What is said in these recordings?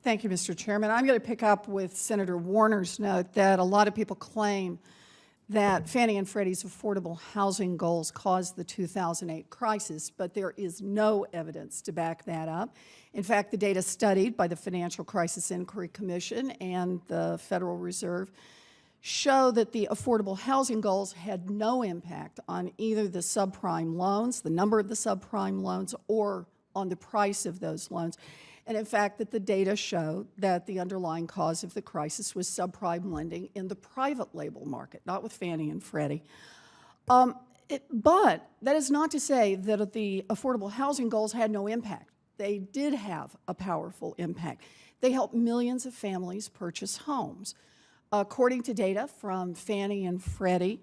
Thank you, Mr. Chairman. I'm going to pick up with Senator Warner's note that a lot of people claim that Fannie and Freddie's affordable housing goals caused the 2008 crisis, but there is no evidence to back that up. In fact, the data studied by the Financial Crisis Inquiry Commission and the Federal Reserve show that the affordable housing goals had no impact on either the subprime loans, the number of the subprime loans, or on the price of those loans. And in fact, that the data show that the underlying cause of the crisis was subprime lending in the private label market, not with Fannie and Freddie. But that is not to say that the affordable housing goals had no impact. They did have a powerful impact. They helped millions of families purchase homes. According to data from Fannie and Freddie,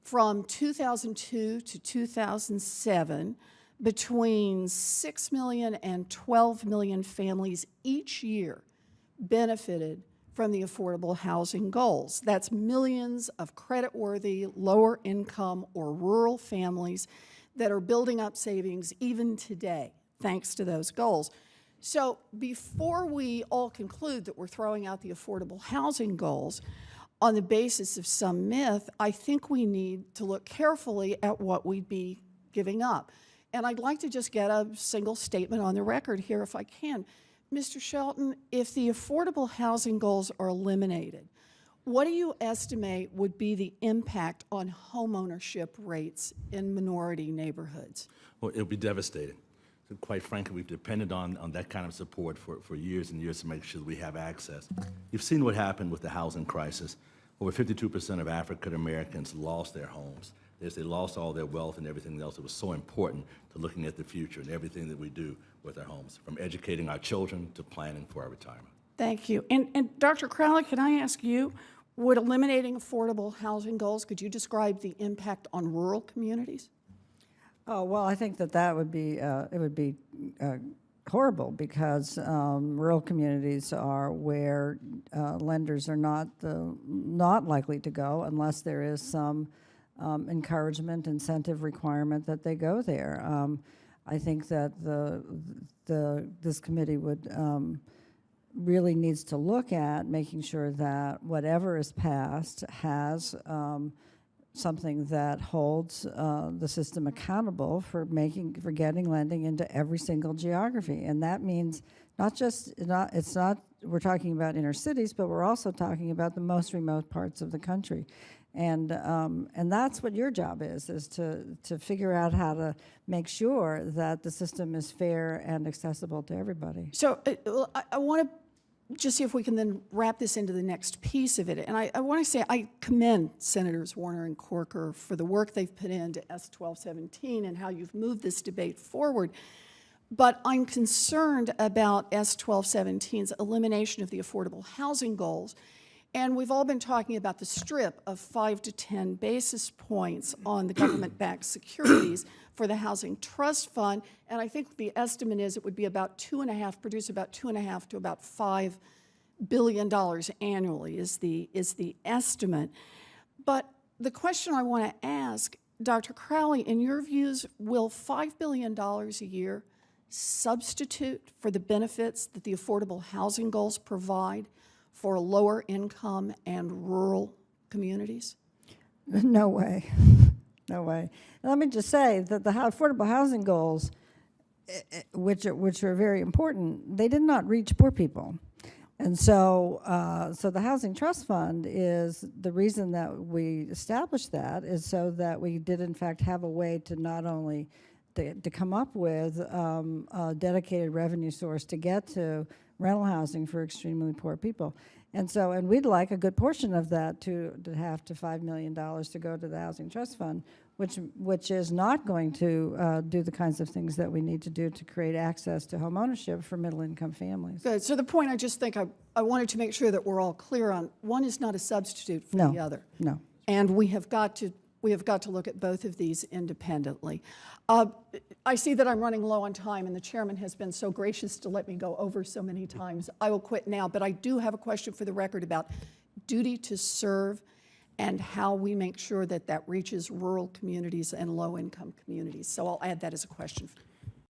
from 2002 to 2007, between 6 million and 12 million families each year benefited from the affordable housing goals. That's millions of creditworthy, lower income or rural families that are building up savings even today, thanks to those goals. So before we all conclude that we're throwing out the affordable housing goals on the basis of some myth, I think we need to look carefully at what we'd be giving up. And I'd like to just get a single statement on the record here if I can. Mr. Shelton, if the affordable housing goals are eliminated, what do you estimate would be the impact on homeownership rates in minority neighborhoods? Well, it'll be devastating. So quite frankly, we've depended on that kind of support for years and years to make sure that we have access. You've seen what happened with the housing crisis. Over 52% of African Americans lost their homes. They lost all their wealth and everything else. It was so important to looking at the future and everything that we do with our homes, from educating our children to planning for our retirement. Thank you. And Dr. Crowley, can I ask you, would eliminating affordable housing goals, could you describe the impact on rural communities? Oh, well, I think that would be, it would be horrible because rural communities are where lenders are not likely to go unless there is some encouragement, incentive requirement that they go there. I think that this committee would really needs to look at making sure that whatever is passed has something that holds the system accountable for getting lending into every single geography, and that means we're talking about inner cities, but we're also talking about the most remote parts of the country. And that's what your job is to figure out how to make sure that the system is fair and accessible to everybody. So I want to just see if we can then wrap this into the next piece of it. And I want to say I commend Senators Warner and Corker for the work they've put into S-1217 and how you've moved this debate forward. But I'm concerned about S-1217's elimination of the affordable housing goals. And we've all been talking about the strip of 5 to 10 basis points on the government-backed securities for the Housing Trust Fund. And I think the estimate is it would be about produce about $2.5 to about $5 billion annually is the estimate. But the question I want to ask, Dr. Crowley, in your views, will $5 billion a year substitute for the benefits that the affordable housing goals provide for lower income and rural communities? No way. No way. And let me just say that the affordable housing goals, which are very important, they did not reach poor people. And so the Housing Trust Fund is the reason that we established that is so that we did in fact have a way to not only to come up with a dedicated revenue source to get to rental housing for extremely poor people. And we'd like a good portion of that to have to $5 million to go to the Housing Trust Fund, which is not going to do the kinds of things that we need to do to create access to home ownership for middle-income families. Good. So the point I just think I wanted to make sure that we're all clear on, one is not a substitute for the other. No. And we have got to look at both of these independently. I see that I'm running low on time, and the chairman has been so gracious to let me go over so many times. I will quit now, but I do have a question for the record about duty to serve and how we make sure that that reaches rural communities and low-income communities. So I'll add that as a question.